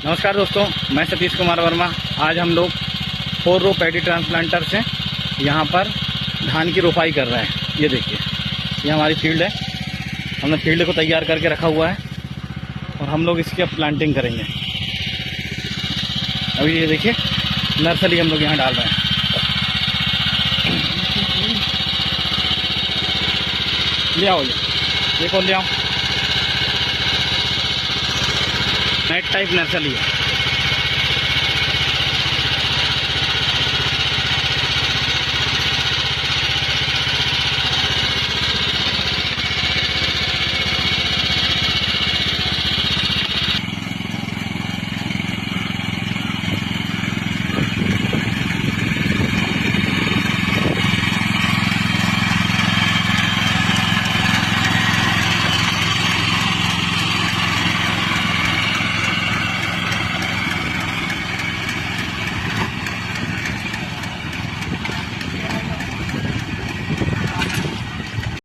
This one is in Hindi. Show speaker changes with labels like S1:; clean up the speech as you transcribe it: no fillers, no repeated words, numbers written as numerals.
S1: नमस्कार दोस्तों, मैं सतीश कुमार वर्मा। आज हम लोग 4 रो पैडी ट्रांसप्लांटर से यहाँ पर धान की रोपाई कर रहे हैं। ये देखिए, ये हमारी फील्ड है। हमने फील्ड को तैयार करके रखा हुआ है और हम लोग इसकी अब प्लांटिंग करेंगे। अभी ये देखिए, नर्सरी हम लोग यहाँ डाल रहे हैं। ले आओ, ये कौन ले आओ। नेट टाइप नर्सरी है।